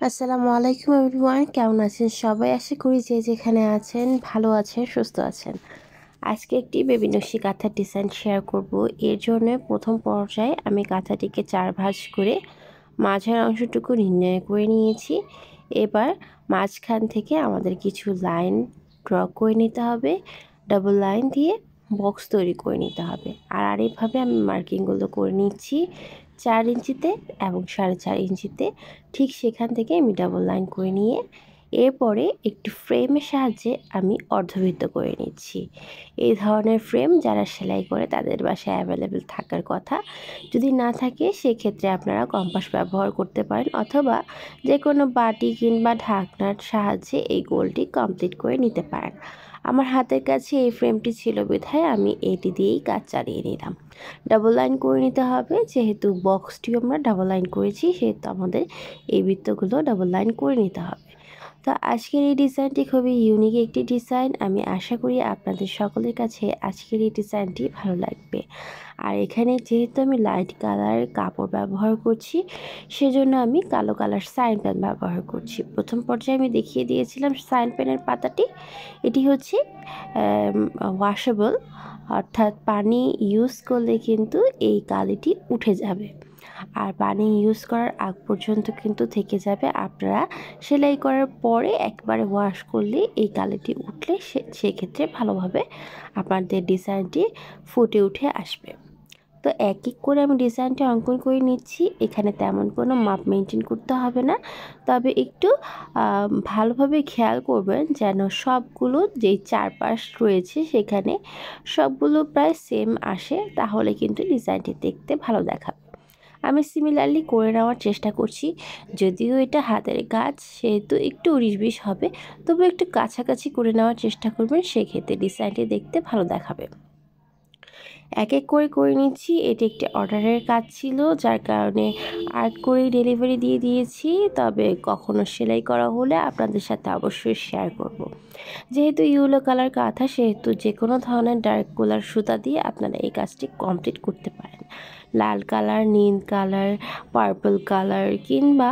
আসসালামু আলাইকুম এভরিওয়ান, কেমন আছেন সবাই? আশা করি যে যেখানে আছেন ভালো আছেন, সুস্থ আছেন। আজকে একটি বেবি নকশি কাঁথার ডিজাইন শেয়ার করব। এর জন্য প্রথম পর্যায়ে আমি কাঁথাটিকে 4 ভাঁজ করে মাঝের অংশটুকু নির্ণয় করে নিয়েছি। এবার মাঝখান থেকে আমাদের কিছু লাইন ড্র করে নিতে হবে। ডাবল লাইন দিয়ে বক্স তৈরি করে নিতে হবে। আর আরেকভাবে আমি মার্কিংগুলো করে নিচ্ছি 4 ইঞ্চিতে এবং 4.5 ইঞ্চিতে। ঠিক সেখান থেকে আমি ডাবল লাইন করে নিয়ে এরপরে একটি ফ্রেমের সাহায্যে আমি অর্ধবৃত্ত করে নিচ্ছি। এই ধরনের ফ্রেম যারা সেলাই করে তাদের বাসায় অ্যাভেলেবেল থাকার কথা। যদি না থাকে সেক্ষেত্রে আপনারা কম্পাস ব্যবহার করতে পারেন, অথবা যে কোনো বাটি কিংবা ঢাকনার সাহায্যে এই গোলটি কমপ্লিট করে নিতে পারেন। আমার হাতের কাছে এই ফ্রেমটি ছিল বিধায় আমি এটি দিয়েই কাজ চালিয়ে নিলাম। ডাবল লাইন করে নিতে হবে, যেহেতু বক্সটিও আমরা ডাবল লাইন করেছি সেহেতু আমাদের এই বৃত্তগুলো ডাবল লাইন করে নিতে হবে। তো আজকের এই ডিজাইনটি খুবই ইউনিক একটি ডিজাইন। আমি আশা করি আপনাদের সকলের কাছে আজকের এই ডিজাইনটি ভালো লাগবে। আর এখানে যেহেতু আমি লাইট কালার কাপড় ব্যবহার করছি, সেজন্য আমি কালো কালার সাইন পেন ব্যবহার করছি। প্রথম পর্যায়ে আমি দেখিয়ে দিয়েছিলাম সাইন পেনের পাতাটি। এটি হচ্ছে ওয়াশেবল, অর্থাৎ পানি ইউজ করলে কিন্তু এই কালিটি উঠে যাবে। আর পানি ইউজ করার আগ পর্যন্ত কিন্তু থেকে যাবে। আপনারা সেলাই করার পরে একবারে ওয়াশ করলে এই কালিটি উঠলে সেক্ষেত্রে ভালোভাবে আপনাদের ডিজাইনটি ফুটে উঠে আসবে। তো এক এক করে আমি ডিজাইনটি অঙ্কন করে নিচ্ছি। এখানে তেমন কোনো মাপ মেনটেন করতে হবে না, তবে একটু ভালোভাবে খেয়াল করবেন যেন সবগুলো যেই চারপাশ রয়েছে সেখানে সবগুলো প্রায় সেম আসে, তাহলে কিন্তু ডিজাইনটি দেখতে ভালো দেখাবে। আমি সিমিলারলি করে নেওয়ার চেষ্টা করছি। যদিও এটা হাতের কাজ সেহেতু একটু 19-20 হবে, তবু একটু কাছাকাছি করে নেওয়ার চেষ্টা করবেন, সেক্ষেত্রে ডিজাইনটি দেখতে ভালো দেখাবে। এক এক করে করে নিচ্ছি। এটি একটি অর্ডারের কাজ ছিল, যার কারণে আর্ট করেই ডেলিভারি দিয়ে দিয়েছি। তবে কখনো সেলাই করা হলে আপনাদের সাথে অবশ্যই শেয়ার করব। যেহেতু ইয়েলো কালার কাঁথা সেহেতু যে কোনো ধরনের ডার্ক কালার সুতা দিয়ে আপনারা এই কাজটি কমপ্লিট করতে পারেন। লাল কালার, নীল কালার, পার্পল কালার কিংবা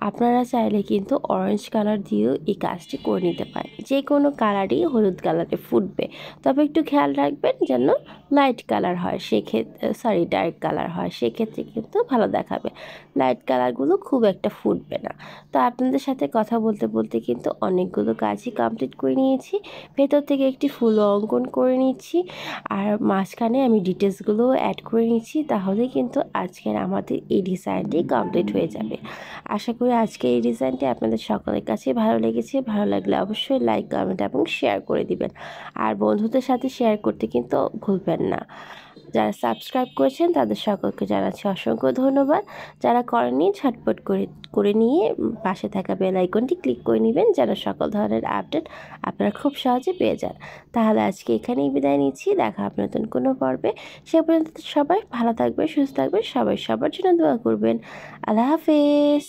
আপনারা চাইলে কিন্তু অরেঞ্জ কালার দিয়েও এই কাজটি করে নিতে পারেন। যে কোনো কালারই হলুদ কালারে ফুটবে, তবে একটু খেয়াল রাখবেন যেন লাইট কালার হয়, সেক্ষেত্রে ডার্ক কালার হয়, সেক্ষেত্রে কিন্তু ভালো দেখাবে। লাইট কালারগুলো খুব একটা ফুটবে না। তো আপনাদের সাথে কথা বলতে বলতে কিন্তু অনেকগুলো কাজই কমপ্লিট করে নিয়েছি। ভেতর থেকে একটি ফুল অঙ্কন করে নিচ্ছি, আর মাঝখানে আমি ডিটেলসগুলোও অ্যাড করে নিচ্ছি, তাহলে কিন্তু আজকের আমাদের এই ডিজাইনটি কমপ্লিট হয়ে যাবে। আশা করি আজকে এই ডিজাইনটি আপনাদের সকলের কাছে ভালো লেগেছে। ভালো লাগলে অবশ্যই লাইক, কমেন্ট এবং শেয়ার করে দিবেন। আর বন্ধুদের সাথে শেয়ার করতে কিন্তু ভুলবেন না। যারা সাবস্ক্রাইব করেছেন তাদের সকলকে জানাচ্ছি অসংখ্য ধন্যবাদ। যারা করেননি ঝটপট করে করে নিয়ে পাশে থাকা বেল আইকনটি ক্লিক করে নেবেন, যেন সকল ধরনের আপডেট আপনারা খুব সহজে পেয়ে যান। তাহলে আজকে এখানেই বিদায় নিচ্ছি। দেখা হবে নতুন কোনো পর্বে। সে পর্যন্ত সবাই ভালো থাকবেন, সুস্থ থাকবেন, সবাই সবার জন্য দোয়া করবেন। আল্লাহ হাফেজ।